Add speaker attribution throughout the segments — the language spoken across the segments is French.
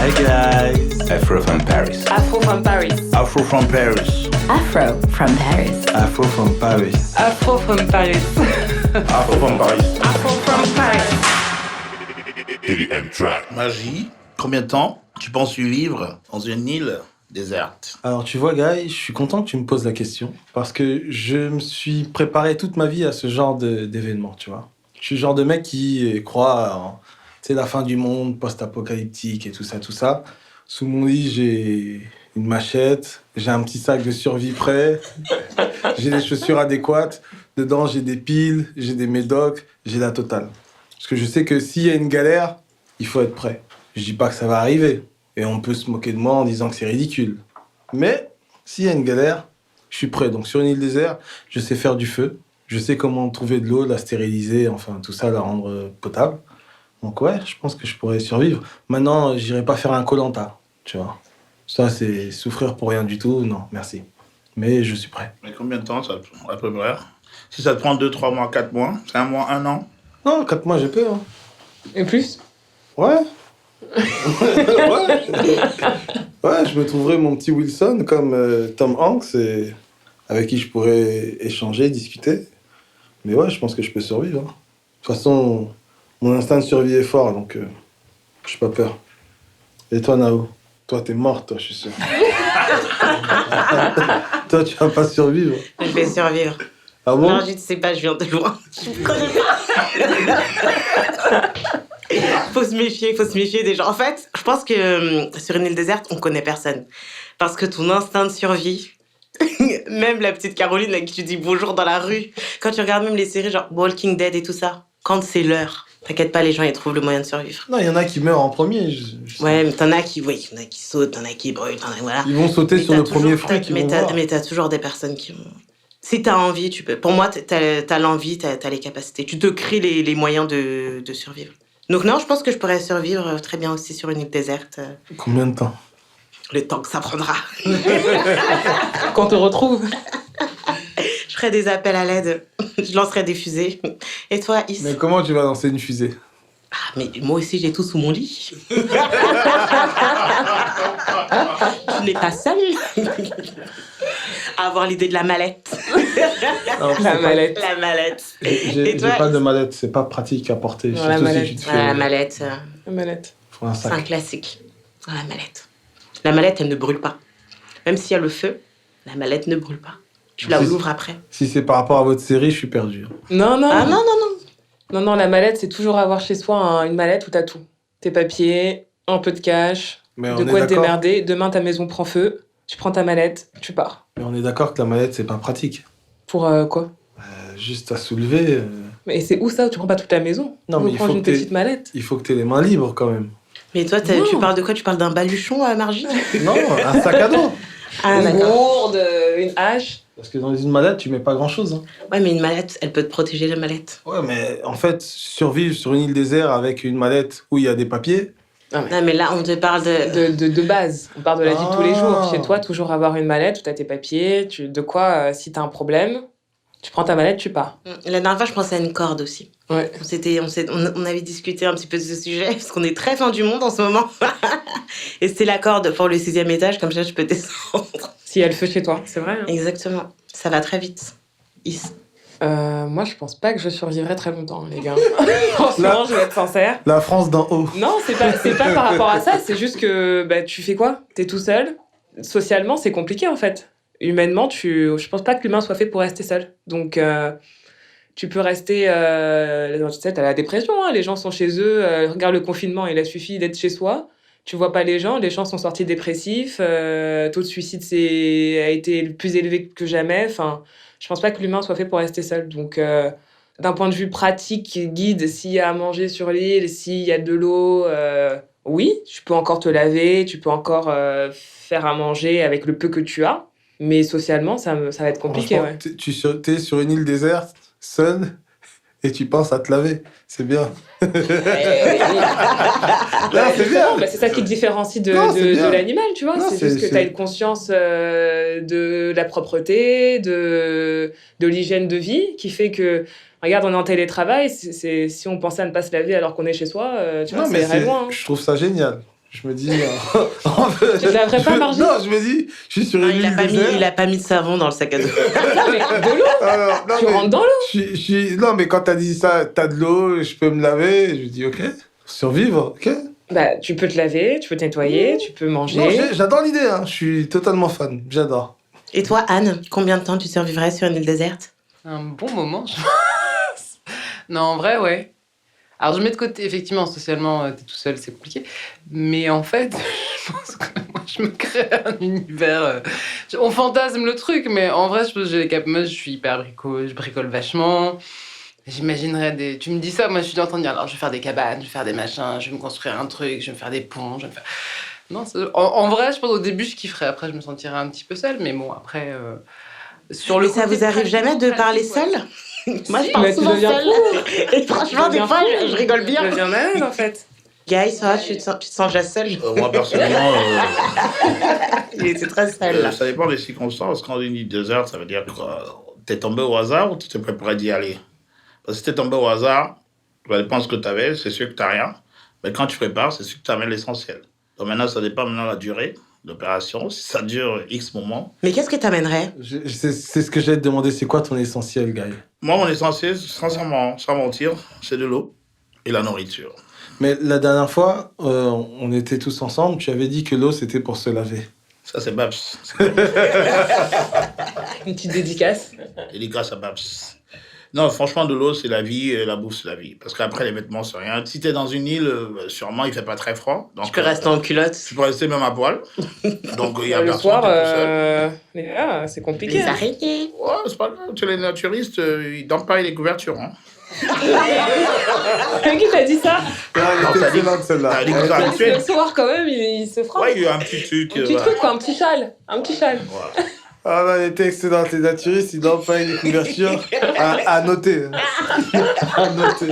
Speaker 1: Hi guys.
Speaker 2: Afro from Paris.
Speaker 3: Afro from Paris.
Speaker 1: Afro from Paris.
Speaker 4: Afro from Paris.
Speaker 1: Afro from Paris.
Speaker 3: Afro from Paris.
Speaker 1: Afro from Paris.
Speaker 3: Afro from Paris.
Speaker 2: EDM track.
Speaker 1: Magie, combien de temps tu penses vivre dans une île déserte?
Speaker 5: Alors tu vois, Guy, je suis content que tu me poses la question parce que je me suis préparé toute ma vie à ce genre d'événement, tu vois. Je suis le genre de mec qui croit en la fin du monde, post-apocalyptique et tout ça. Sous mon lit, j'ai une machette, j'ai un petit sac de survie prêt, j'ai des chaussures adéquates, dedans j'ai des piles, j'ai des médocs, j'ai la totale. Parce que je sais que s'il y a une galère, il faut être prêt. Je dis pas que ça va arriver, et on peut se moquer de moi en disant que c'est ridicule. Mais s'il y a une galère, je suis prêt. Donc sur une île déserte, je sais faire du feu, je sais comment trouver de l'eau, la stériliser, enfin tout ça, la rendre potable. Donc ouais, je pense que je pourrais survivre. Maintenant, j'irai pas faire un Koh-Lanta, tu vois. Ça, c'est souffrir pour rien du tout, non, merci. Mais je suis prêt.
Speaker 1: Mais combien de temps ça te prend à peu près? Si ça te prend 2, 3 mois, 4 mois, 5 mois, 1 an?
Speaker 5: Non, 4 mois, j'ai peur. Hein.
Speaker 3: Et plus?
Speaker 5: Ouais. Ouais, je me trouverais mon petit Wilson comme Tom Hanks, et avec qui je pourrais échanger, discuter. Mais ouais, je pense que je peux survivre. Hein. De toute façon, mon instinct de survie est fort, donc j'ai pas peur. Et toi, Nao? Toi, t'es mort, toi, je suis sûr. Toi, tu vas pas survivre.
Speaker 6: Je vais survivre.
Speaker 5: Ah bon?
Speaker 6: Non, je ne sais pas, je viens de loin. Je me connais pas. Faut se méfier des gens. En fait, je pense que sur une île déserte, on connaît personne. Parce que ton instinct de survie, même la petite Caroline à qui tu dis bonjour dans la rue, quand tu regardes même les séries genre Walking Dead et tout ça, quand c'est l'heure, t'inquiète pas, les gens ils trouvent le moyen de survivre.
Speaker 5: Non, il y en a qui meurent en premier.
Speaker 6: Ouais, mais t'en as qui sautent, t'en as qui brûlent, voilà.
Speaker 5: Ils vont sauter
Speaker 6: Mais
Speaker 5: sur le premier fruit qu'ils vont voir.
Speaker 6: Mais t'as toujours des personnes qui vont... Si t'as envie, tu peux. Pour moi, t'as l'envie, t'as les capacités. Tu te crées les moyens de survivre. Donc non, je pense que je pourrais survivre très bien aussi sur une île déserte.
Speaker 5: Combien de temps?
Speaker 6: Le temps que ça prendra.
Speaker 3: Quand on te retrouve.
Speaker 6: Je ferai des appels à l'aide. Je lancerai des fusées. Et toi, Is?
Speaker 5: Mais comment tu vas lancer une fusée?
Speaker 6: Ah, mais moi aussi, j'ai tout sous mon lit. Tu n'es pas seule. À avoir l'idée de la mallette.
Speaker 5: Non,
Speaker 3: La mallette.
Speaker 6: La mallette.
Speaker 5: J'ai
Speaker 6: Et toi,
Speaker 5: pas de mallette, c'est pas pratique à porter.
Speaker 3: Non,
Speaker 5: Surtout
Speaker 3: la mallette.
Speaker 5: si tu te fais...
Speaker 6: Voilà, la mallette.
Speaker 3: La mallette.
Speaker 5: Faut un
Speaker 6: C'est un
Speaker 5: sac.
Speaker 6: classique. Ah, la mallette. La mallette, elle ne brûle pas. Même s'il y a le feu, la mallette ne brûle pas. Tu la ouvres après.
Speaker 5: Si c'est par rapport à votre série, je suis perdu.
Speaker 3: Non, non.
Speaker 6: Ah non.
Speaker 3: Non, la mallette, c'est toujours avoir chez soi une mallette où t'as tout. Tes papiers, un peu de cash,
Speaker 5: Mais
Speaker 3: de
Speaker 5: on
Speaker 3: quoi
Speaker 5: est
Speaker 3: te
Speaker 5: d'accord.
Speaker 3: démerder. Demain, ta maison prend feu. Tu prends ta mallette, tu pars.
Speaker 5: Mais on est d'accord que la mallette, c'est pas pratique.
Speaker 3: Pour quoi?
Speaker 5: Juste à soulever.
Speaker 3: Mais c'est où ça? Tu prends pas toute la maison?
Speaker 5: Non, mais
Speaker 3: Tu
Speaker 5: il
Speaker 3: prends
Speaker 5: faut
Speaker 3: une
Speaker 5: que t'aies-
Speaker 3: petite mallette.
Speaker 5: Il faut que t'aies les mains libres quand même.
Speaker 6: Mais toi,
Speaker 3: Non.
Speaker 6: tu parles de quoi? Tu parles d'un baluchon, Margie?
Speaker 5: Non, un sac à dos.
Speaker 6: Ah,
Speaker 3: Une
Speaker 6: d'accord.
Speaker 3: gourde, une hache.
Speaker 5: Parce que dans une mallette, tu mets pas grand chose. Hein.
Speaker 6: Ouais, mais une mallette, elle peut te protéger la mallette.
Speaker 5: Ouais, mais en fait, survivre sur une île déserte avec une mallette où il y a des papiers.
Speaker 6: Non, mais là, on te parle de...
Speaker 3: De base. On parle de la vie de tous les
Speaker 5: Ah.
Speaker 3: jours. Chez toi, toujours avoir une mallette où t'as tes papiers. De quoi, si t'as un problème, tu prends ta mallette, tu pars.
Speaker 6: La dernière fois, je pensais à une corde aussi.
Speaker 3: Ouais.
Speaker 6: On avait discuté un petit peu de ce sujet, parce qu'on est très fin du monde en ce moment. Et c'était la corde pour le 6e étage, comme ça, je peux descendre.
Speaker 3: S'il y a le feu chez toi, c'est vrai. Hein.
Speaker 6: Exactement. Ça va très vite. Is.
Speaker 3: Moi, je pense pas que je survivrai très longtemps, les gars. Franchement, je vais être sincère.
Speaker 5: La France d'en haut.
Speaker 3: Non, c'est pas par rapport à ça. C'est juste que tu fais quoi? T'es tout seul. Socialement, c'est compliqué, en fait. Humainement, je pense pas que l'humain soit fait pour rester seul. Donc, tu peux rester... tu sais, t'as la dépression, hein. Les gens sont chez eux. Regarde le confinement, il a suffi d'être chez soi. Tu vois pas les gens sont sortis dépressifs. Taux de suicide a été le plus élevé que jamais. Enfin, je pense pas que l'humain soit fait pour rester seul. Donc, d'un point de vue pratique, guide, s'il y a à manger sur l'île, s'il y a de l'eau, oui, tu peux encore te laver, tu peux encore faire à manger avec le peu que tu as. Mais socialement, ça va être compliqué,
Speaker 5: Franchement,
Speaker 3: ouais.
Speaker 5: t'es sur une île déserte, seul, et tu penses à te laver. C'est bien.
Speaker 3: Non,
Speaker 5: c'est bien.
Speaker 3: c'est ça qui te différencie de l'animal, tu vois.
Speaker 5: Non,
Speaker 3: c'est juste que tu as une conscience de la propreté, de l'hygiène de vie, qui fait que, regarde, on est en télétravail, si on pensait à ne pas se laver alors qu'on est chez soi, tu vois, ça irait loin. Hein.
Speaker 5: Je trouve ça génial. Je me dis...
Speaker 3: Tu ne laverais pas, Margie?
Speaker 5: Non, je me dis, je suis sur une
Speaker 6: il, a
Speaker 5: île
Speaker 6: pas mis,
Speaker 5: déserte.
Speaker 6: il a pas mis de savon dans le sac à dos.
Speaker 3: Non, mais de l'eau.
Speaker 5: Alors, non,
Speaker 3: Tu
Speaker 5: mais
Speaker 3: rentres dans l'eau.
Speaker 5: Non, mais quand t'as dit ça, t'as de l'eau, je peux me laver. Je me dis, ok, survivre, ok.
Speaker 3: Bah, tu peux te laver, tu peux te nettoyer, tu peux manger.
Speaker 5: Non, j'adore l'idée, hein. Je suis totalement fan, j'adore.
Speaker 6: Et toi, Anne, combien de temps tu survivrais sur une île déserte?
Speaker 7: Un bon moment, je pense. Non, en vrai, ouais. Alors, je mets de côté, effectivement, socialement, t'es tout seul, c'est compliqué. Mais en fait, je pense que moi, je me crée un univers. On fantasme le truc, mais en vrai, je pense que j'ai les capables. Moi, je suis hyper je bricole vachement. J'imaginerais des. Tu me dis ça, moi, je suis en train de dire, alors, je vais faire des cabanes, je vais faire des machins, je vais me construire un truc, je vais me faire des ponts, je vais me faire. Non, en vrai, je pense au début, je kifferais. Après, je me sentirais un petit peu seule, mais bon, après. Sur le
Speaker 6: Mais ça
Speaker 7: côté
Speaker 6: vous arrive jamais de
Speaker 7: pratique,
Speaker 6: parler
Speaker 7: ouais.
Speaker 6: seul? Moi, je
Speaker 3: Si,
Speaker 6: parle
Speaker 3: mais tu
Speaker 6: souvent
Speaker 3: deviens
Speaker 6: seule. Et franchement, des fois, je rigole
Speaker 3: Tu
Speaker 6: bien.
Speaker 3: deviens malade, en fait.
Speaker 6: Guy, ça va, tu te sens déjà seul?
Speaker 1: Moi, personnellement,
Speaker 6: Il était très seul, là.
Speaker 1: ça dépend des circonstances. Quand on dit 2 heures, ça veut dire que t'es tombé au hasard ou tu t'es préparé d'y aller. Parce que si t'es tombé au hasard, ça dépend de ce que t'avais, c'est sûr que t'as rien. Mais quand tu prépares, c'est sûr que t'amènes l'essentiel. Donc maintenant, ça dépend maintenant de la durée de l'opération. Si ça dure X moments.
Speaker 6: Mais qu'est-ce que t'amènerais?
Speaker 5: C'est ce que j'allais te demander, c'est quoi ton essentiel, Guy?
Speaker 1: Moi, mon essentiel, sincèrement, sans mentir, c'est de l'eau et la nourriture.
Speaker 5: Mais la dernière fois, on était tous ensemble, tu avais dit que l'eau, c'était pour se laver.
Speaker 1: Ça, c'est Babs.
Speaker 3: Une petite dédicace.
Speaker 1: Dédicace à Babs. Non, franchement, de l'eau, c'est la vie, et la bouffe, c'est la vie. Parce qu'après, les vêtements, c'est rien. Si t'es dans une île, sûrement, il fait pas très froid. Donc,
Speaker 6: Tu peux rester en culotte.
Speaker 1: tu peux rester même à poil. Donc, il y a
Speaker 3: Le
Speaker 1: personne,
Speaker 3: soir,
Speaker 1: t'es tout seul.
Speaker 3: les gars, c'est compliqué.
Speaker 6: Les araignées.
Speaker 1: Ouais, c'est pas grave. Tu sais, les naturistes, ils dorment pas avec les couvertures. Hein.
Speaker 3: Qui t'a dit ça?
Speaker 5: Elle
Speaker 1: Non,
Speaker 5: était
Speaker 1: ça dit-
Speaker 5: excellente, celle-là.
Speaker 1: ça dit que
Speaker 5: Elle
Speaker 1: ça-
Speaker 5: était-
Speaker 3: Parce que le soir, quand même, il se frappe.
Speaker 1: Ouais, il y a eu un petit truc.
Speaker 3: Un petit truc, quoi, un petit châle. Un petit châle.
Speaker 1: Voilà.
Speaker 5: Ah non, elle était excellente. Les naturistes, ils dorment pas avec les couvertures. À noter. À noter.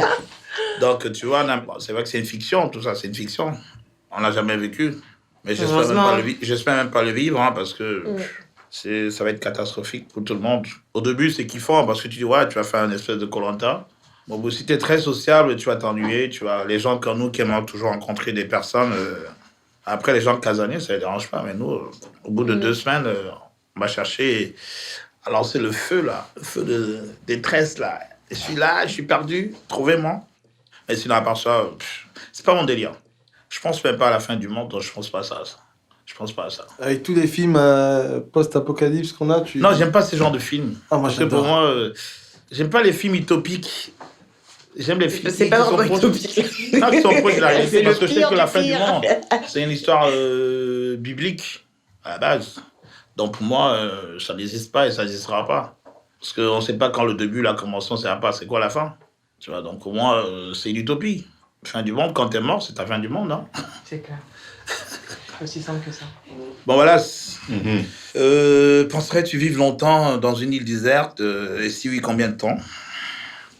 Speaker 1: Donc, tu vois, c'est vrai que c'est une fiction, tout ça, c'est une fiction. On l'a jamais vécu. Mais
Speaker 6: Heureusement.
Speaker 1: j'espère même pas le vivre, hein, parce que ça va être catastrophique pour tout le monde. Au début, c'est kiffant, parce que tu dis, ouais, tu vas faire une espèce de Koh-Lanta. Bon, si t'es très sociable, tu vas t'ennuyer, tu vois. Les gens comme nous qui aiment toujours rencontrer des personnes, après, les gens de casaniers, ça les dérange pas, mais nous, au bout de 2 semaines, on va chercher à lancer le feu, là, le feu de détresse, là. Je suis là, je suis perdu, trouvez-moi. Mais sinon, à part ça, c'est pas mon délire. Je pense même pas à la fin du monde, donc je pense pas à ça. Je pense pas à ça.
Speaker 5: Avec tous les films post-apocalypse qu'on a, tu...
Speaker 1: Non, j'aime pas ce genre de films.
Speaker 5: Ah, moi,
Speaker 1: Parce que pour
Speaker 5: j'adore.
Speaker 1: moi, j'aime pas les films utopiques. J'aime les films
Speaker 6: C'est pas
Speaker 1: qui
Speaker 6: vraiment
Speaker 1: sont proches-
Speaker 6: utopique.
Speaker 1: Non, qui sont proches de la réalité,
Speaker 6: C'est
Speaker 1: parce
Speaker 6: le
Speaker 1: que je sais
Speaker 6: pire
Speaker 1: que la
Speaker 6: du
Speaker 1: fin du
Speaker 6: pire.
Speaker 1: monde, c'est une histoire biblique, à la base. Donc pour moi, ça n'existe pas et ça n'existera pas. Parce qu'on ne sait pas quand le début, la commence, on ne sait pas c'est quoi la fin. Tu vois, donc pour moi, c'est une utopie. Fin du monde, quand t'es mort, c'est ta fin du monde. Hein.
Speaker 3: C'est clair. Aussi simple que ça.
Speaker 1: Bon voilà. Penserais-tu vivre longtemps dans une île déserte et si oui, combien de temps?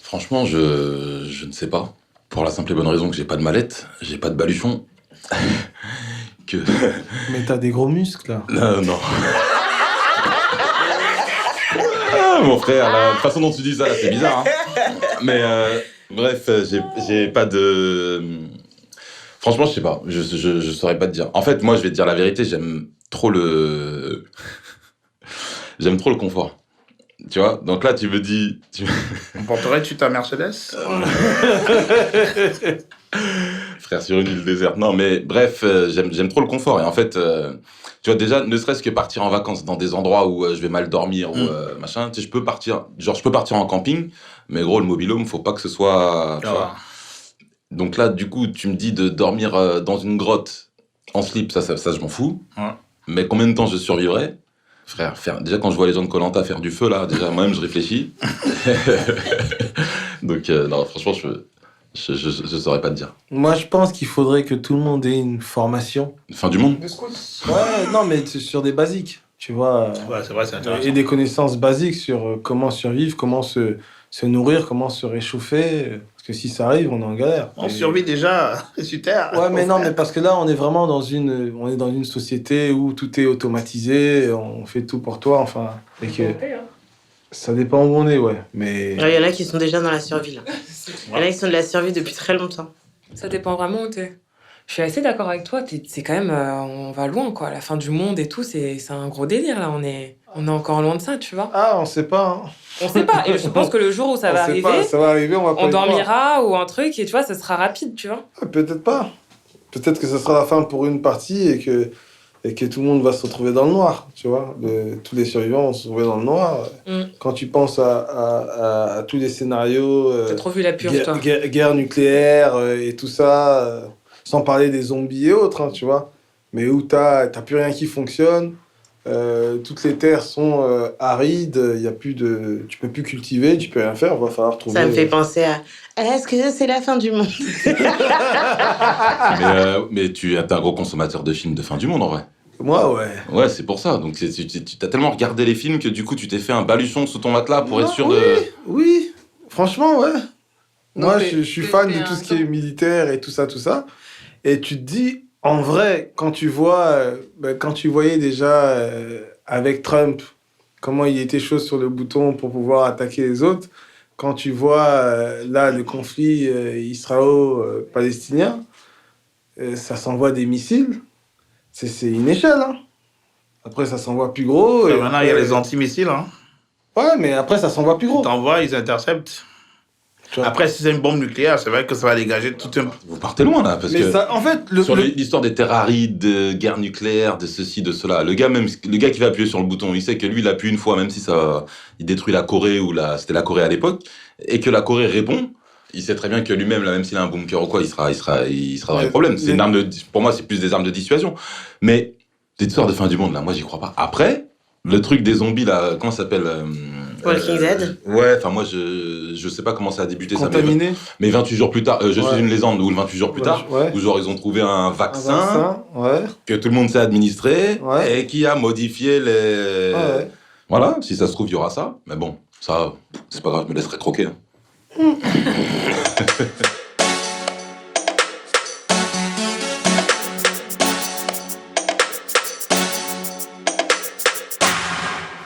Speaker 8: Franchement, je ne sais pas. Pour la simple et bonne raison que j'ai pas de mallette, j'ai pas de baluchon. que...
Speaker 5: Mais t'as des gros muscles, là.
Speaker 8: Non. Ah, mon frère, la façon dont tu dis ça, là, c'est bizarre. Hein. Mais bref, j'ai pas de... Franchement, je sais pas. Je saurais pas te dire. En fait, moi, je vais te dire la vérité, j'aime trop le confort. Tu vois, donc là, tu me dis...
Speaker 1: Emporterais-tu ta Mercedes?
Speaker 8: Frère, sur une île déserte. Non, mais bref, j'aime trop le confort. Et en fait, tu vois, déjà, ne serait-ce que partir en vacances dans des endroits où je vais mal dormir ou machin, tu sais, je peux partir en camping, mais gros, le mobil-home, faut pas que ce soit... tu vois. Donc là, du coup, tu me dis de dormir dans une grotte en slip, ça je m'en fous.
Speaker 1: Ouais.
Speaker 8: Mais combien de temps je survivrai? Frère, déjà quand je vois les gens de Koh-Lanta faire du feu, là, déjà moi-même je réfléchis. Donc non, franchement, je saurais pas te dire.
Speaker 5: Moi, je pense qu'il faudrait que tout le monde ait une formation.
Speaker 8: Fin du monde?
Speaker 5: Ouais, non, mais sur des basiques, tu vois.
Speaker 1: Ouais, c'est vrai, c'est intéressant.
Speaker 5: Et des connaissances basiques sur comment survivre, comment se nourrir, comment se réchauffer. Parce que si ça arrive, on est en galère.
Speaker 1: On survit déjà sur Terre.
Speaker 5: Ouais, mais non, mais parce que là, on est vraiment dans une société où tout est automatisé, on fait tout pour toi, enfin. Et que ça dépend où on est, ouais. Mais.
Speaker 6: Il y en a qui sont déjà dans la survie, là. Il y en a qui sont de la survie depuis très longtemps.
Speaker 3: Ça dépend vraiment où t'es. Je suis assez d'accord avec toi. C'est quand même, on va loin, quoi. La fin du monde et tout, c'est un gros délire, là. On est encore loin de ça, tu vois.
Speaker 5: Ah, on sait pas. Hein.
Speaker 3: On sait pas. Et je pense que le jour où ça va
Speaker 5: On sait
Speaker 3: arriver,
Speaker 5: pas, ça va arriver, on va pas
Speaker 3: on
Speaker 5: y croire.
Speaker 3: dormira ou un truc, et tu vois, ça sera rapide, tu vois.
Speaker 5: Ah, peut-être pas. Peut-être que ce sera la fin pour une partie et que tout le monde va se retrouver dans le noir, tu vois. Tous les survivants vont se retrouver dans le noir. Quand tu penses à tous les scénarios...
Speaker 3: T'as trop vu la purge, toi.
Speaker 5: Guerre nucléaire et tout ça, sans parler des zombies et autres, hein, tu vois. Mais où t'as plus rien qui fonctionne, toutes les terres sont arides, tu peux plus cultiver, tu peux rien faire, va falloir trouver...
Speaker 6: Ça me fait penser à... Est-ce que c'est la fin du monde?
Speaker 8: Mais tu es un gros consommateur de films de fin du monde, en vrai.
Speaker 5: Moi, ouais.
Speaker 8: Ouais, c'est pour ça. Donc, tu as tellement regardé les films que du coup, tu t'es fait un baluchon sous ton matelas pour être sûr de...
Speaker 5: Oui, franchement, ouais.
Speaker 7: Non,
Speaker 5: Moi,
Speaker 7: mais
Speaker 5: je suis fan de
Speaker 7: t'es
Speaker 5: tout
Speaker 7: un
Speaker 5: ce qui est militaire et tout ça. Et tu te dis, en vrai, quand tu voyais déjà avec Trump, comment il était chaud sur le bouton pour pouvoir attaquer les autres, quand tu vois là le conflit israélo-palestinien, ça s'envoie des missiles, c'est une échelle. Hein. Après, ça s'envoie plus gros. Et
Speaker 1: maintenant, il y a les antimissiles. Hein.
Speaker 5: Ouais, mais après, ça s'envoie plus gros.
Speaker 1: T'envoies, ils interceptent. Après, si c'est une bombe nucléaire, c'est vrai que ça va dégager tout un...
Speaker 8: Vous partez loin, là, parce
Speaker 5: mais
Speaker 8: que...
Speaker 5: ça, en fait,
Speaker 8: sur l'histoire des terres arides, de guerre nucléaire, de ceci, de cela, le gars qui va appuyer sur le bouton, il sait que lui, il appuie une fois, même si il détruit la Corée, c'était la Corée à l'époque, et que la Corée répond, il sait très bien que lui-même, là, même s'il a un bunker ou quoi, il sera dans les problèmes. C'est une arme pour moi, c'est plus des armes de dissuasion. Mais, des histoires de fin du monde, là, moi, j'y crois pas. Après, le truc des zombies, là, comment ça s'appelle
Speaker 6: Walking Dead.
Speaker 8: Ouais, enfin moi je sais pas comment ça a débuté
Speaker 5: contaminé.
Speaker 8: mais 28 jours plus tard, je suis une légende, ou 28 jours plus tard, où genre ils ont trouvé un vaccin, que tout le monde s'est administré, et qui a modifié les... Voilà, si ça se trouve il y aura ça, mais bon, ça, c'est pas grave, je me laisserai croquer. Hein.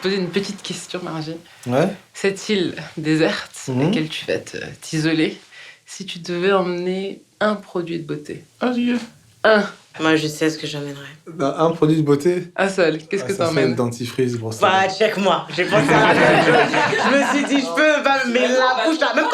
Speaker 7: Poser une petite question, Margie.
Speaker 5: Ouais.
Speaker 7: Cette île déserte, à laquelle tu vas t'isoler, si tu devais emmener un produit de beauté. Un.
Speaker 6: Moi, je sais ce que j'emmènerais.
Speaker 5: Un produit de beauté.
Speaker 7: Un seul. Qu'est-ce que t'emmènes?
Speaker 5: Dentifrice, brosse.
Speaker 6: Bah, check-moi. J'ai pensé à la même chose. Je me suis dit, je peux pas, mais la bouche, là, même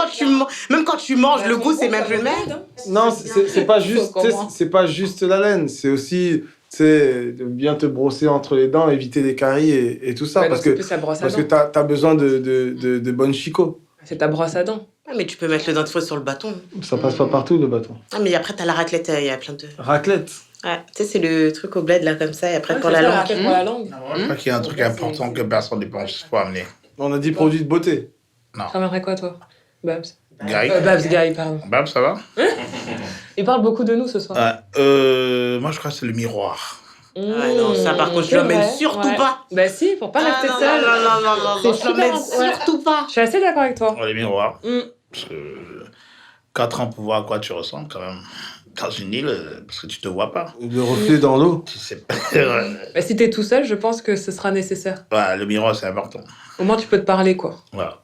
Speaker 6: quand tu manges, le goût, c'est même plus le même.
Speaker 5: Non, c'est pas juste, c'est pas juste la laine, c'est aussi, de bien te brosser entre les dents, éviter les caries et tout ça, parce que t'as besoin de bonnes chicots.
Speaker 3: C'est ta brosse à dents.
Speaker 6: Ah, mais tu peux mettre le dentifrice sur le bâton.
Speaker 5: Ça passe pas partout, le bâton.
Speaker 6: Ah, mais après, t'as la raclette, il y a plein de...
Speaker 5: Raclette.
Speaker 6: Ouais, tu sais, c'est le truc au bled, là, comme ça, et après, pour la langue.
Speaker 3: Pour la langue.
Speaker 1: Je crois qu'il y a un truc important que personne ne pense pas amener.
Speaker 5: On a dit produit de beauté.
Speaker 1: Non.
Speaker 3: Tu ramènerais quoi, toi, Babs?
Speaker 1: Guy.
Speaker 3: Babs, Guy, pardon.
Speaker 1: Babs, ça va?
Speaker 3: Il parle beaucoup de nous ce soir.
Speaker 1: Moi, je crois que c'est le miroir.
Speaker 6: Ah non, ça, par contre, je l'emmène surtout pas.
Speaker 3: Bah si, pour pas rester seule.
Speaker 6: Non, je l'emmène surtout pas.
Speaker 3: Je suis assez d'accord avec toi.
Speaker 1: Le miroir. Parce que 4 ans pour voir à quoi tu ressembles, quand même. Dans une île, parce que tu te vois pas.
Speaker 5: Le reflet dans l'eau.
Speaker 1: Tu sais pas.
Speaker 3: Bah, si t'es tout seul, je pense que ce sera nécessaire.
Speaker 1: Ouais, le miroir, c'est important.
Speaker 3: Au moins, tu peux te parler, quoi.
Speaker 1: Voilà.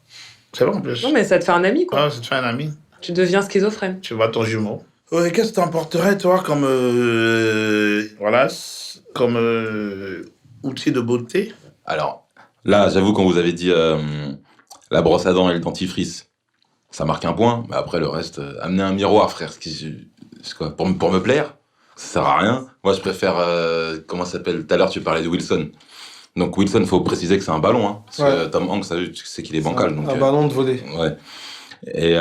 Speaker 1: C'est bon, en plus.
Speaker 3: Non, mais ça te fait un ami, quoi.
Speaker 1: Ouais, ça te fait un ami.
Speaker 3: Tu deviens schizophrène.
Speaker 1: Tu vois ton jumeau. Ouais, qu'est-ce que t'emporterais, toi, comme... outil de beauté?
Speaker 8: Alors, là, j'avoue, quand vous avez dit la brosse à dents et le dentifrice, ça marque un point, mais après, le reste, amener un miroir, frère, c'est quoi, pour me plaire, ça sert à rien. Moi, je préfère, comment ça s'appelle, tout à l'heure, tu parlais de Wilson. Donc, Wilson, faut préciser que c'est un ballon, hein, parce que Tom Hanks, tu sais qu'il est bancal.
Speaker 5: Un ballon de volley.
Speaker 8: Ouais. Et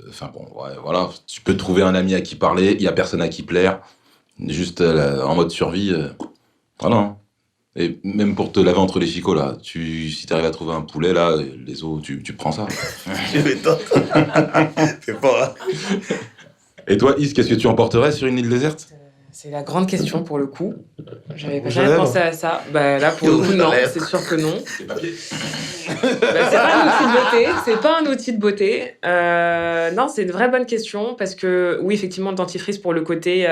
Speaker 8: enfin bon, ouais, voilà, tu peux trouver un ami à qui parler, il y a personne à qui plaire, juste en mode survie, voilà. Et même pour te laver entre les chicots, là, si t'arrives à trouver un poulet, là, les os, tu prends ça.
Speaker 1: Tu m'étonnes. C'est pas...
Speaker 8: Et toi, Is, qu'est-ce que tu emporterais sur une île déserte?
Speaker 3: C'est la grande question pour le coup. J'avais pas jamais pensé à ça. Bah là, pour le coup, non, c'est sûr que non.
Speaker 8: Les papiers.
Speaker 3: Bah, c'est pas un outil de beauté. C'est pas un outil de beauté. Non, c'est une vraie bonne question parce que, oui, effectivement, le dentifrice pour le côté...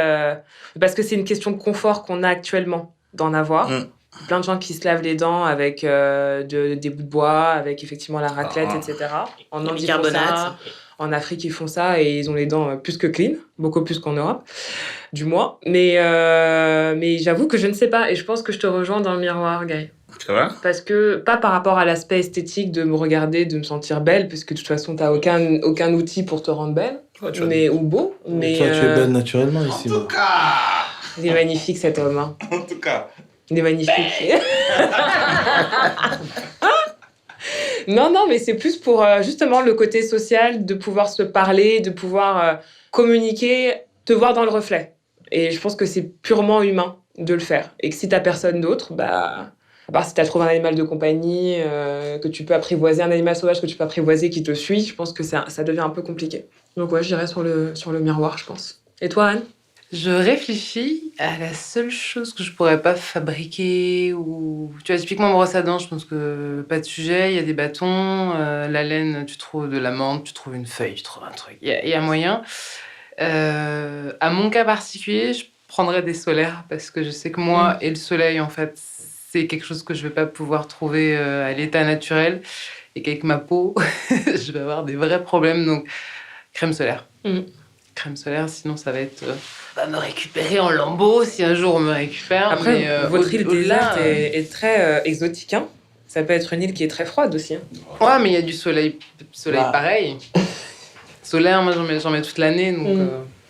Speaker 3: parce que c'est une question de confort qu'on a actuellement d'en avoir. Plein de gens qui se lavent les dents avec des bouts de bois, avec effectivement la raclette, etc. En
Speaker 6: bicarbonate.
Speaker 3: En Afrique, ils font ça et ils ont les dents plus que clean, beaucoup plus qu'en Europe, du moins. Mais j'avoue que je ne sais pas et je pense que je te rejoins dans le miroir, Guy.
Speaker 1: C'est vrai?
Speaker 3: Parce que, pas par rapport à l'aspect esthétique de me regarder, de me sentir belle, parce que de toute façon, t'as aucun outil pour te rendre belle, ou beau. Mais
Speaker 5: Toi, tu es belle naturellement ici.
Speaker 1: En tout cas,
Speaker 3: il est magnifique cet homme. Hein.
Speaker 1: en tout cas.
Speaker 3: Il est magnifique. Non, mais c'est plus pour justement le côté social, de pouvoir se parler, de pouvoir communiquer, te voir dans le reflet. Et je pense que c'est purement humain de le faire. Et que si t'as personne d'autre, bah... À part si tu as trouvé un animal de compagnie, que tu peux apprivoiser, un animal sauvage que tu peux apprivoiser qui te suit, je pense que ça devient un peu compliqué. Donc ouais, je dirais sur le miroir, je pense. Et toi, Anne?
Speaker 7: Je réfléchis à la seule chose que je pourrais pas fabriquer ou... Tu vois, typiquement, brosse à dents, je pense que pas de sujet, il y a des bâtons, la laine, tu trouves de la menthe, tu trouves une feuille, tu trouves un truc, il y a moyen. À mon cas particulier, je prendrais des solaires parce que je sais que moi et le soleil, en fait, c'est quelque chose que je vais pas pouvoir trouver à l'état naturel et qu'avec ma peau, je vais avoir des vrais problèmes. Donc, crème solaire. Crème solaire, sinon ça va être... me récupérer en lambeaux si un jour on me récupère.
Speaker 3: Après,
Speaker 7: mais,
Speaker 3: votre île
Speaker 7: au-delà,
Speaker 3: déserte est très exotique. Hein. Ça peut être une île qui est très froide aussi. Hein.
Speaker 7: Ouais, mais il y a du soleil
Speaker 5: Bah.
Speaker 7: pareil. Solaire, moi j'en mets toute l'année. Donc,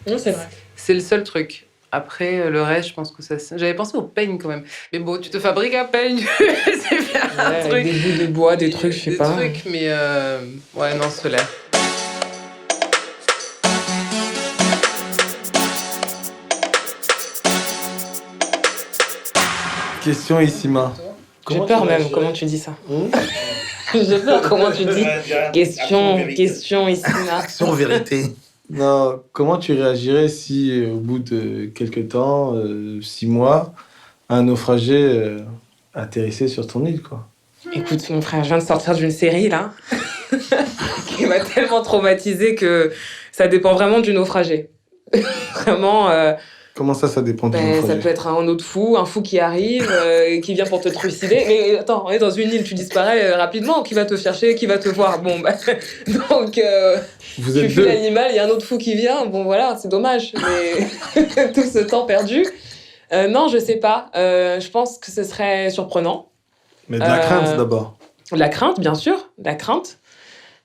Speaker 3: Non, c'est vrai.
Speaker 7: c'est le seul truc. Après, le reste, je pense que ça... J'avais pensé au peigne quand même. Mais bon, tu te fabriques un peigne, c'est bien un
Speaker 3: Ouais,
Speaker 7: truc.
Speaker 3: avec des bouts de bois, des trucs, je sais
Speaker 7: Des
Speaker 3: pas.
Speaker 7: trucs, mais... Ouais, non, solaire.
Speaker 5: Question Issima.
Speaker 3: J'ai peur même, comment tu dis ça. J'ai peur comment tu dis. Question ici, là.
Speaker 1: Action vérité.
Speaker 5: Non, comment tu réagirais si, au bout de quelques temps, 6 mois, un naufragé atterrissait sur ton île, quoi?
Speaker 3: Écoute, mon frère, je viens de sortir d'une série, là, qui m'a tellement traumatisée que ça dépend vraiment du naufragé. Vraiment,
Speaker 5: Comment ça dépend du naufragé?
Speaker 3: ça peut être un autre fou, un fou qui arrive, qui vient pour te trucider. Mais attends, on est dans une île, tu disparais rapidement, qui va te chercher, qui va te voir. Bon, bah, donc,
Speaker 5: Vous
Speaker 3: tu
Speaker 5: êtes
Speaker 3: fuis
Speaker 5: deux.
Speaker 3: l'animal, il y a un autre fou qui vient. Bon, voilà, c'est dommage, mais tout ce temps perdu. Non, je sais pas. Je pense que ce serait surprenant.
Speaker 5: Mais de la crainte d'abord.
Speaker 3: La crainte, bien sûr, la crainte.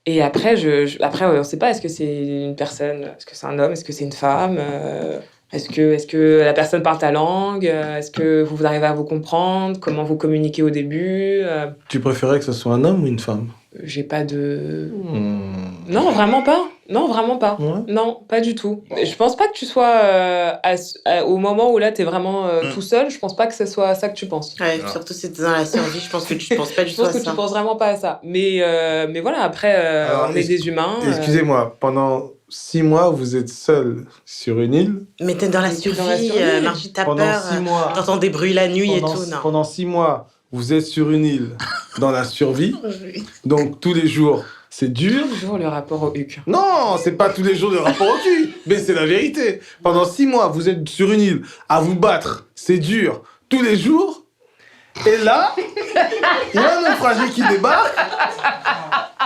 Speaker 3: Et après, après on ne sait pas, est-ce que c'est une personne, est-ce que c'est un homme, est-ce que c'est une femme, est-ce que la personne parle ta langue, est-ce que vous arrivez à vous comprendre, comment vous communiquez au début.
Speaker 5: Tu préférais que ce soit un homme ou une femme?
Speaker 3: J'ai pas de... Non, vraiment pas. Non, vraiment pas.
Speaker 5: Ouais.
Speaker 3: Non, pas du tout. Je pense pas que tu sois au moment où là t'es vraiment tout seul. Je pense pas que ce soit ça que tu penses.
Speaker 6: Ouais, surtout si t'es dans la survie, je pense que tu penses pas du
Speaker 3: Je
Speaker 6: tout à
Speaker 3: pense que
Speaker 6: ça.
Speaker 3: tu penses vraiment pas à ça. Mais voilà, après,
Speaker 5: Alors,
Speaker 3: on est des humains.
Speaker 5: Excusez-moi, pendant 6 mois, vous êtes seul sur une île.
Speaker 6: Mais t'es dans la
Speaker 3: Mais t'es
Speaker 6: survie,
Speaker 3: dans la survie.
Speaker 6: Margie, t'as
Speaker 5: Pendant
Speaker 6: peur.
Speaker 5: 6 mois.
Speaker 6: T'entends des bruits la nuit et tout, non.
Speaker 5: Pendant 6 mois, vous êtes sur une île dans la survie. Donc tous les jours, c'est dur.
Speaker 3: Toujours le rapport au HUC.
Speaker 5: Non, c'est pas tous les jours de rapport au cul, mais c'est la vérité. Pendant 6 mois, vous êtes sur une île à vous battre, c'est dur tous les jours. Et là, il y a un naufragé qui débarque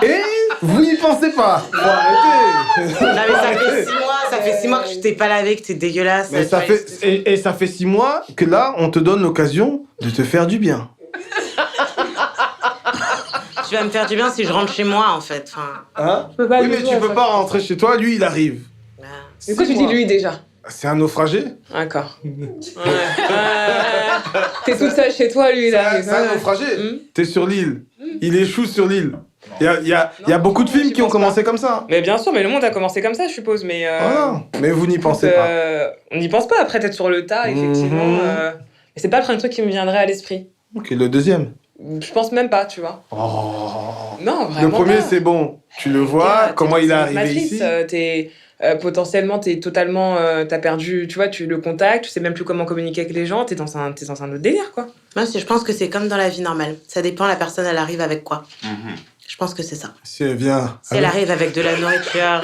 Speaker 5: et vous n'y pensez pas. Faut arrêter.
Speaker 6: Non, mais ça fait 6 mois que tu t'es pas lavé, que t'es dégueulasse.
Speaker 5: Mais ça fait, et ça fait 6 mois que là, on te donne l'occasion de te faire du bien.
Speaker 6: Tu vas me faire du bien si je rentre chez moi, en fait. Enfin,
Speaker 5: Hein?
Speaker 3: peux pas
Speaker 5: Oui,
Speaker 3: le
Speaker 5: mais
Speaker 3: jouer,
Speaker 5: tu peux
Speaker 3: ça.
Speaker 5: pas rentrer chez toi, lui, il arrive.
Speaker 6: bah,
Speaker 3: Mais quoi
Speaker 5: 6
Speaker 3: tu dis
Speaker 5: mois.
Speaker 3: lui déjà?
Speaker 5: C'est un naufragé.
Speaker 3: D'accord. T'es tout seul chez toi, lui, là.
Speaker 5: C'est un naufragé.
Speaker 3: Hmm.
Speaker 5: T'es sur l'île. Il échoue sur l'île. Il y a beaucoup de films
Speaker 3: j'y
Speaker 5: qui ont
Speaker 3: pense
Speaker 5: commencé comme ça.
Speaker 3: Mais bien sûr, mais le monde a commencé comme ça, je suppose. Mais,
Speaker 5: Voilà. Mais vous n'y pensez pas.
Speaker 3: on n'y pense pas, après, peut-être sur le tas, effectivement.
Speaker 5: Mhm.
Speaker 3: Mais c'est pas le premier truc qui me viendrait à l'esprit.
Speaker 5: Ok, le deuxième.
Speaker 3: Je pense même pas, tu vois.
Speaker 5: Oh.
Speaker 3: Non, vraiment
Speaker 5: Le premier,
Speaker 3: pas.
Speaker 5: c'est bon. Tu le vois,
Speaker 3: Regarde,
Speaker 5: comment
Speaker 3: t'es
Speaker 5: il est
Speaker 3: dans une
Speaker 5: arrivé
Speaker 3: matrice,
Speaker 5: ici.
Speaker 3: Potentiellement, t'es totalement... t'as perdu, tu vois, tu le contactes, tu sais même plus comment communiquer avec les gens, t'es dans un autre délire, quoi.
Speaker 6: moi, je pense que c'est comme dans la vie normale. Ça dépend, la personne, elle arrive avec quoi. Je pense que c'est ça.
Speaker 5: Si elle vient.
Speaker 6: Si elle arrive avec de la nourriture.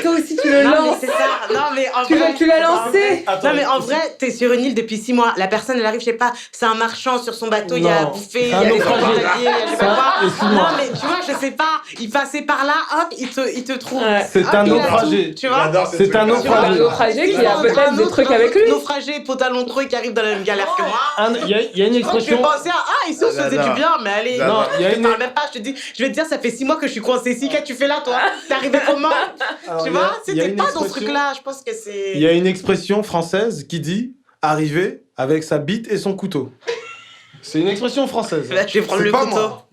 Speaker 3: Toi aussi, tu le
Speaker 6: Non, mais
Speaker 3: lances.
Speaker 6: c'est ça. Non, mais en
Speaker 3: Tu
Speaker 6: vrai.
Speaker 3: l'as lancé.
Speaker 6: Non, mais en vrai, t'es sur une île depuis 6 mois. La personne, elle arrive, je sais pas, c'est un marchand sur son bateau, il y a à
Speaker 5: Non,
Speaker 6: bouffer, il y
Speaker 5: c'est
Speaker 6: a
Speaker 5: un
Speaker 6: des
Speaker 5: naufragé.
Speaker 6: transports, il y a je sais pas quoi.
Speaker 5: Excuse-moi.
Speaker 6: Non, mais tu vois, je sais pas, il passait par là, hop, il te trouve.
Speaker 3: Ouais.
Speaker 5: C'est
Speaker 6: Hop,
Speaker 5: un
Speaker 6: il a
Speaker 5: naufragé.
Speaker 6: tout, Tu vois
Speaker 5: C'est un
Speaker 3: Un
Speaker 5: naufragé.
Speaker 3: naufragé qui a peut-être des trucs avec lui.
Speaker 6: Naufragé, pantalon troué qui arrive dans la même galère que moi.
Speaker 5: Il y a une
Speaker 6: Je crois que je vais
Speaker 5: expression.
Speaker 6: penser à ici on se faisait du bien, mais allez.
Speaker 1: Non,
Speaker 5: il y a
Speaker 6: je te
Speaker 5: une-
Speaker 6: parle même pas, je vais te dire, ça fait 6 mois que je suis coincée ici. Qu'est-ce que tu fais là, toi? T'es arrivé comment?
Speaker 5: Alors,
Speaker 6: Tu
Speaker 5: il y a-
Speaker 6: vois?
Speaker 5: il y a
Speaker 6: C'était
Speaker 5: une
Speaker 6: pas dans ce
Speaker 5: expression-
Speaker 6: truc-là. Je pense que c'est.
Speaker 5: Il y a une expression française qui dit arriver avec sa bite et son couteau. C'est une expression française.
Speaker 6: Là, je vais prendre
Speaker 5: C'est
Speaker 6: le
Speaker 5: pas
Speaker 6: couteau.
Speaker 5: moi.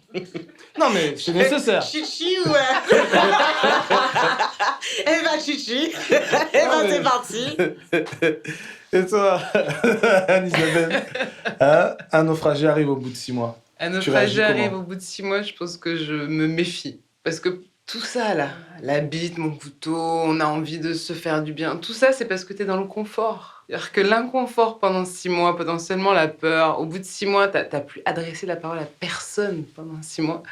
Speaker 5: Non, mais c'est nécessaire.
Speaker 6: Chichi, ouais. Eh ben, chichi. Eh ben, c'est parti.
Speaker 5: Et toi, Anne-Isabelle, hein, un naufragé arrive au bout de 6 mois.
Speaker 7: Un
Speaker 5: réagis
Speaker 7: naufragé arrive
Speaker 5: comment
Speaker 7: au bout de 6 mois, je pense que je me méfie. Parce que tout ça, là, la bite, mon couteau, on a envie de se faire du bien, tout ça, c'est parce que t'es dans le confort. C'est-à-dire que l'inconfort pendant 6 mois, potentiellement la peur, au bout de 6 mois, t'as plus adressé la parole à personne pendant 6 mois.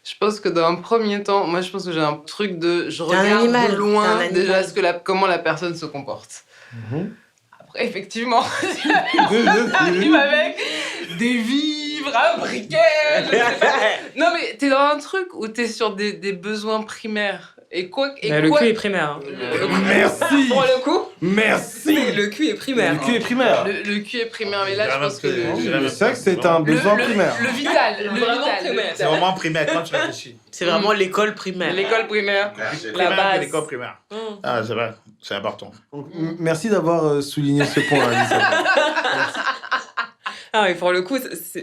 Speaker 7: Je pense que dans un premier temps, moi, je pense que j'ai un truc de... Je
Speaker 6: T'es un
Speaker 7: regarde
Speaker 6: animal,
Speaker 7: de
Speaker 6: t'es un
Speaker 7: loin
Speaker 6: animal.
Speaker 7: déjà comment la personne se comporte. Après, effectivement, arrive avec des vivres, un briquet. je sais pas. Non, mais t'es dans un truc où t'es sur des besoins primaires. Et
Speaker 3: Le cul est primaire.
Speaker 5: Merci.
Speaker 3: Pour le coup,
Speaker 5: Merci.
Speaker 3: le cul est primaire.
Speaker 5: Le cul est primaire.
Speaker 7: Le cul est primaire, mais là, je pense que
Speaker 5: Le sexe, c'est un besoin primaire.
Speaker 7: le vital, le
Speaker 3: Vraiment
Speaker 7: vital.
Speaker 3: primaire.
Speaker 1: C'est vraiment primaire quand tu réfléchis.
Speaker 6: C'est vraiment l'école primaire.
Speaker 7: L'école primaire.
Speaker 3: La base.
Speaker 1: L'école primaire. Ah, c'est vrai, c'est important.
Speaker 5: Donc, merci d'avoir souligné ce point, Anne-Isabelle.
Speaker 3: Ah oui, pour le coup,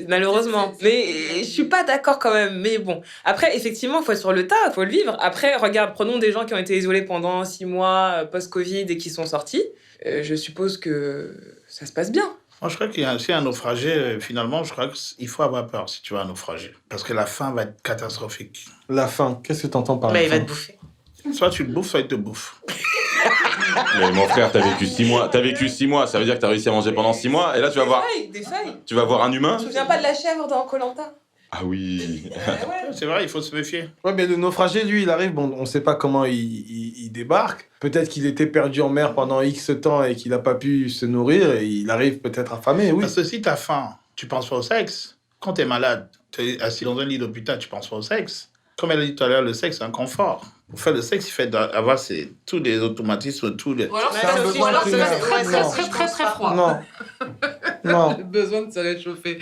Speaker 3: malheureusement. Mais je suis pas d'accord quand même. Mais bon. Après, effectivement, il faut être sur le tas, il faut le vivre. Après, regarde, prenons des gens qui ont été isolés pendant 6 mois post-Covid et qui sont sortis. Je suppose que ça se passe bien.
Speaker 1: Moi, je crois qu'il y a aussi un naufragé, finalement, je crois qu'il faut avoir peur si tu vas naufrager. Parce que la fin va être catastrophique.
Speaker 5: La fin, qu'est-ce que tu entends par
Speaker 6: Mais
Speaker 5: la
Speaker 6: il va
Speaker 5: fin
Speaker 6: te bouffer.
Speaker 1: Soit tu le bouffes, soit il te bouffe.
Speaker 8: Mais mon frère, t'as vécu 6 mois. T'as vécu 6 mois, ça veut dire que t'as réussi à manger pendant 6 mois. Et là, tu vas voir,
Speaker 3: Des feuilles.
Speaker 8: tu vas voir un humain.
Speaker 3: Tu te souviens pas de la chèvre dans Koh-Lanta?
Speaker 8: Ah oui.
Speaker 1: C'est vrai, il faut se méfier.
Speaker 5: Ouais, mais le naufragé, lui, il arrive, bon, on sait pas comment il débarque. Peut-être qu'il était perdu en mer pendant X temps et qu'il a pas pu se nourrir et il arrive peut-être affamé, oui.
Speaker 1: Parce que si t'as faim, tu penses pas au sexe. Quand t'es malade, t'es assis dans un lit d'hôpital, tu penses pas au sexe. Comme elle a dit tout à l'heure, le sexe, c'est un confort. Pour faire le sexe, il fait avoir tous les automatismes, tous les...
Speaker 7: Ou alors,
Speaker 5: C'est un besoin primaire.
Speaker 7: très froid.
Speaker 5: Non. Non.
Speaker 7: Le besoin de se réchauffer.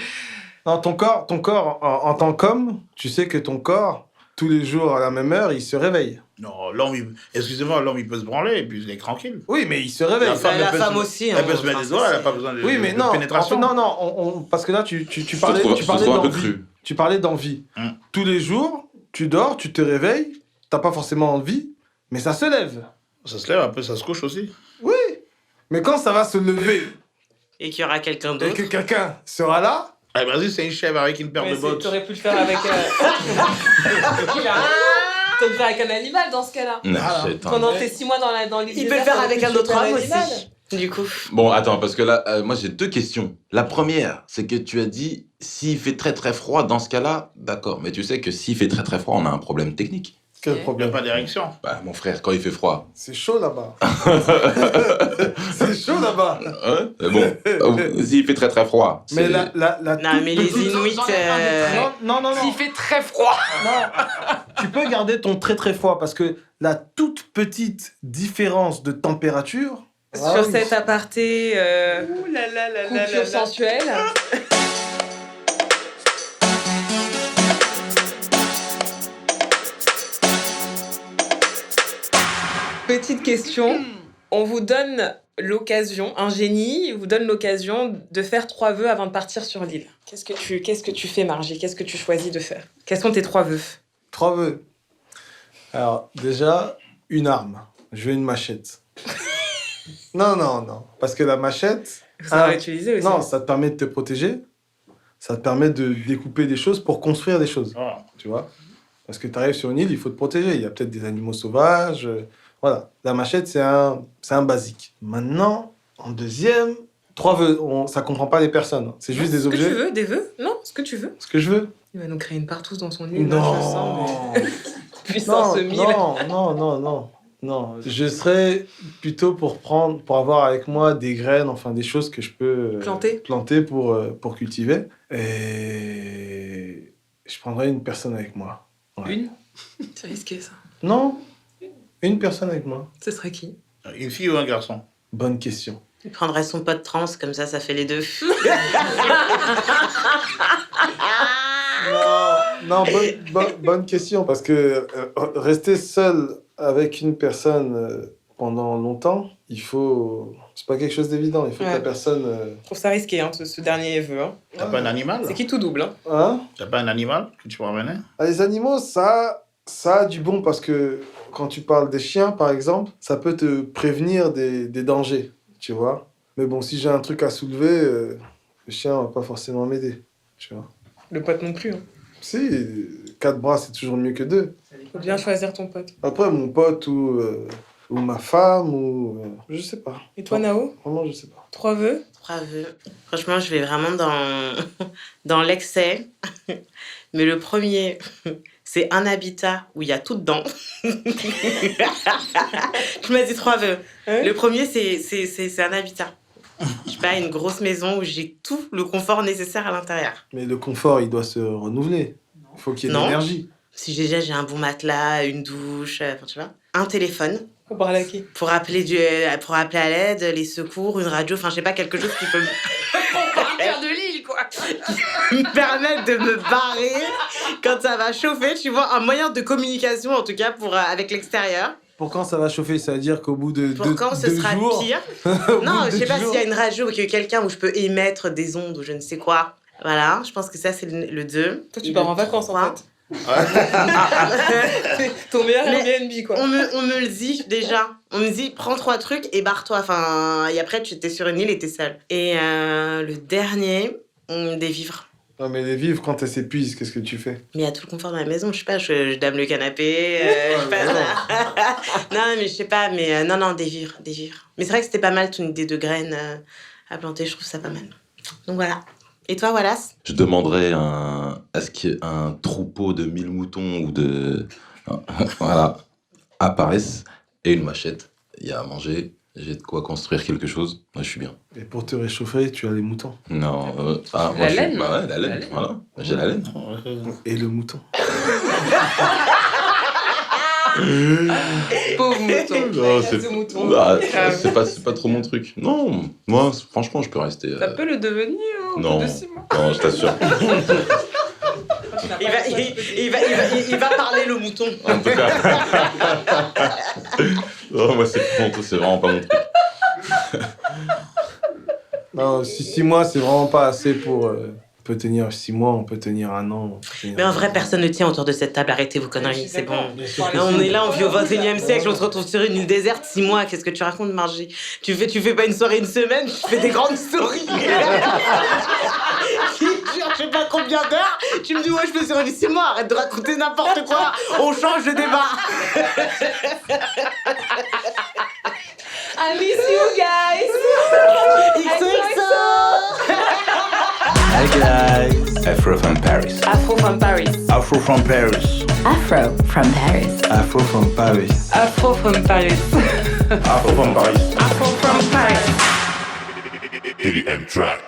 Speaker 5: Non, ton corps en tant qu'homme, tu sais que ton corps, tous les jours à la même heure, il se réveille.
Speaker 1: Non, l'homme, excusez-moi, l'homme, il peut se branler et puis il est tranquille.
Speaker 5: Oui, mais il se réveille.
Speaker 1: La femme,
Speaker 6: la
Speaker 1: elle peut
Speaker 6: femme
Speaker 1: se-
Speaker 6: aussi,
Speaker 1: Elle
Speaker 6: hein,
Speaker 1: peut se mettre
Speaker 6: enfin,
Speaker 1: des doigts,
Speaker 6: ça,
Speaker 1: elle n'a pas besoin de,
Speaker 5: Oui, mais
Speaker 1: de
Speaker 5: non.
Speaker 1: pénétration.
Speaker 5: Non, parce que là, tu parlais,
Speaker 8: Je te trouve un peu
Speaker 5: d'envie.
Speaker 8: cru.
Speaker 5: Tu parlais d'envie. Tous les jours, tu dors, tu te réveilles, t'as pas forcément envie, mais ça se lève.
Speaker 1: Ça se lève, après ça se couche aussi.
Speaker 5: Oui. Mais quand ça va se lever
Speaker 6: Et qu'il y aura quelqu'un
Speaker 5: et
Speaker 6: d'autre.
Speaker 5: que quelqu'un sera là,
Speaker 1: Ah, vas-y, c'est une chèvre avec une paire de bottes.
Speaker 3: T'aurais pu le faire avec... T'aurais pu le faire avec un animal dans ce cas-là.
Speaker 8: Non,
Speaker 1: Ah,
Speaker 8: c'est un-
Speaker 3: Pendant tes 6 mois dans l'île
Speaker 6: Il peut le
Speaker 3: déserte,
Speaker 6: faire
Speaker 3: t'aurais
Speaker 6: avec
Speaker 3: pu
Speaker 6: un autre
Speaker 3: choper
Speaker 6: homme
Speaker 3: animal.
Speaker 6: aussi. Du coup.
Speaker 8: Bon, attends, parce que là, moi j'ai 2 questions. La première, c'est que tu as dit, s'il fait très très froid, dans ce cas-là, d'accord. Mais tu sais que s'il fait très très froid, on a un problème technique.
Speaker 5: quel
Speaker 3: Ok.
Speaker 1: Il n'y a
Speaker 5: problème.
Speaker 1: pas d'érection.
Speaker 8: Bah, mon frère, quand il fait froid.
Speaker 5: C'est chaud là-bas. C'est chaud là-bas.
Speaker 8: Hein bon, s'il fait très très froid.
Speaker 5: Mais
Speaker 8: c'est-
Speaker 5: la
Speaker 6: Non,
Speaker 5: toute
Speaker 6: mais les
Speaker 5: petite-
Speaker 6: Inuits.
Speaker 5: Non.
Speaker 7: S'il fait très froid.
Speaker 5: Non, tu peux garder ton très très froid parce que la toute petite différence de température.
Speaker 3: Sur cet aparté
Speaker 7: Ouh là là là là
Speaker 3: coupure
Speaker 7: là.
Speaker 3: sensuelle. Petite question. On vous donne l'occasion, un génie vous donne l'occasion de faire 3 vœux avant de partir sur l'île. Qu'est-ce que tu fais, Margie? Qu'est-ce que tu choisis de faire? Quels sont tes 3 vœux?
Speaker 5: 3 vœux. Alors, déjà, une arme. Je veux une machette. Non. Parce que la machette.
Speaker 3: Vous savez utiliser aussi.
Speaker 5: Non, ça te permet de te protéger. Ça te permet de découper des choses pour construire des choses.
Speaker 1: Ah.
Speaker 5: Tu vois? Parce que tu arrives sur une île, il faut te protéger. Il y a peut-être des animaux sauvages. Voilà. La machette, c'est un basique. Maintenant, en deuxième, 3 vœux. Ça comprend pas les personnes. C'est juste des
Speaker 3: Ce que tu
Speaker 5: objets.
Speaker 3: veux, des vœux? Non, ce que tu veux.
Speaker 5: Ce que je veux.
Speaker 3: Il va nous créer une partouze dans son île, là, je sens,
Speaker 5: Non.
Speaker 3: mais... Puissance 1000.
Speaker 5: Non. Je serais plutôt pour avoir avec moi des graines, enfin des choses que je peux planter pour cultiver. Et je prendrais une personne avec moi. Ouais.
Speaker 3: Une? C'est risqué, ça.
Speaker 5: Non, une personne avec moi.
Speaker 3: Ce serait qui?
Speaker 1: Une fille ou un garçon?
Speaker 5: Bonne question.
Speaker 6: Il prendrait son pote trans, comme ça fait les deux.
Speaker 5: Non, bonne question, parce que rester seul avec une personne pendant longtemps, c'est pas quelque chose d'évident. Il faut que la personne...
Speaker 3: Je trouve ça risqué, hein, ce dernier vœu. Hein.
Speaker 1: T'as pas un animal?
Speaker 3: C'est qui tout double, hein?
Speaker 5: Hein?
Speaker 1: T'as pas un animal que tu peux ramener?
Speaker 5: Les animaux, ça a du bon, parce que quand tu parles des chiens, par exemple, ça peut te prévenir des dangers, tu vois. Mais bon, si j'ai un truc à soulever, le chien va pas forcément m'aider, tu vois.
Speaker 3: Le pote non plus, hein.
Speaker 5: Si, 4 bras, c'est toujours mieux que 2.
Speaker 3: Faut bien choisir ton pote.
Speaker 5: Après, mon pote ou ma femme, je sais pas.
Speaker 3: Et toi, Nao?
Speaker 5: Vraiment, je sais pas.
Speaker 3: 3 vœux?
Speaker 6: 3 vœux. Franchement, je vais vraiment dans l'excès. Mais le premier, c'est un habitat où il y a tout dedans. Je m'as dit 3 vœux.
Speaker 3: Ouais.
Speaker 6: Le premier, c'est un habitat. Je sais pas, une grosse maison où j'ai tout le confort nécessaire à l'intérieur.
Speaker 5: Mais le confort, il doit se renouveler. Il faut qu'il y ait de
Speaker 6: Non.
Speaker 5: l'énergie.
Speaker 6: Si déjà j'ai un bon matelas, une douche, enfin, tu vois. Un téléphone
Speaker 3: Faut parler à qui?
Speaker 6: pour appeler à l'aide, les secours, une radio, enfin je sais pas, quelque chose qui peut
Speaker 7: Partir de l'île, quoi.
Speaker 6: me permettre de me barrer quand ça va chauffer, tu vois, un moyen de communication en tout cas avec l'extérieur.
Speaker 5: Pour quand ça va chauffer, ça veut dire qu'au bout de
Speaker 6: Pour quand ce sera
Speaker 5: jours,
Speaker 6: pire.
Speaker 5: au
Speaker 6: Non,
Speaker 5: bout de
Speaker 6: je sais pas
Speaker 5: 2 jours.
Speaker 6: s'il y a une radio ou qu'il y a quelqu'un où je peux émettre des ondes ou je ne sais quoi. Voilà, je pense que ça c'est le 2.
Speaker 3: Toi, tu pars en vacances, en
Speaker 6: Trois.
Speaker 3: fait. Ton meilleur
Speaker 6: Mais
Speaker 3: Airbnb, quoi.
Speaker 6: On me le dit déjà. On me dit, prends 3 trucs et barre-toi. Enfin, et après, tu étais sur une île et t'es seule. Et le dernier, des vivres.
Speaker 5: Non, mais les vivres, quand elles s'épuisent, qu'est-ce que tu fais?
Speaker 6: Mais il y a tout le confort dans la maison. Je sais pas, je dame le canapé. Je sais pas. Non, mais je sais pas. Mais non, des vivres. Mais c'est vrai que c'était pas mal ton idée de graines à planter. Je trouve ça pas mal. Donc voilà. Et toi, Wallace?
Speaker 8: Je demanderais à ce qu'il y ait un troupeau de 1000 moutons ou voilà, apparaissent et une machette. Il y a à manger, j'ai de quoi construire quelque chose. Moi, je suis bien.
Speaker 5: Et pour te réchauffer, tu as les moutons.
Speaker 8: Non, moi,
Speaker 7: La
Speaker 8: je suis...
Speaker 7: laine.
Speaker 8: Bah ouais, la laine, voilà. J'ai la laine.
Speaker 5: Et le mouton.
Speaker 7: Pauvre mouton.
Speaker 8: Non,
Speaker 3: Ce mouton.
Speaker 8: Bah, c'est pas trop mon truc. Non, moi, franchement, je peux rester...
Speaker 3: Ça peut le devenir, hein, au
Speaker 8: Non.
Speaker 3: bout de 6 mois.
Speaker 8: Non, je t'assure.
Speaker 6: Il va parler le mouton.
Speaker 8: En tout cas. Non, moi, c'est vraiment pas mon truc.
Speaker 5: Non, 6 mois, c'est vraiment pas assez pour... On peut tenir 6 mois, on peut tenir 1 an. on peut tenir
Speaker 6: Mais en
Speaker 5: 2
Speaker 6: vrai,
Speaker 5: ans.
Speaker 6: personne ne tient autour de cette table. Arrêtez vos conneries, c'est bon.
Speaker 5: que
Speaker 6: On
Speaker 5: si.
Speaker 6: est là, on vit au 21e siècle, on se retrouve sur une île déserte, 6 mois. Qu'est-ce que tu racontes, Margie? Tu fais pas une soirée une semaine, tu fais des grandes stories. Qui dure je sais pas combien d'heures. Tu me dis, ouais, je fais sur une 6 mois. Arrête de raconter n'importe quoi. On change de débat.
Speaker 3: I miss you guys!
Speaker 6: XOXO.
Speaker 2: Hi guys. Afro from Paris.
Speaker 3: Afro from Paris.
Speaker 1: Afro from Paris.
Speaker 4: Afro from Paris.
Speaker 5: Afro from Paris.
Speaker 3: Afro from Paris.
Speaker 1: Afro from Paris.
Speaker 3: Afro from Paris.
Speaker 2: EDM track.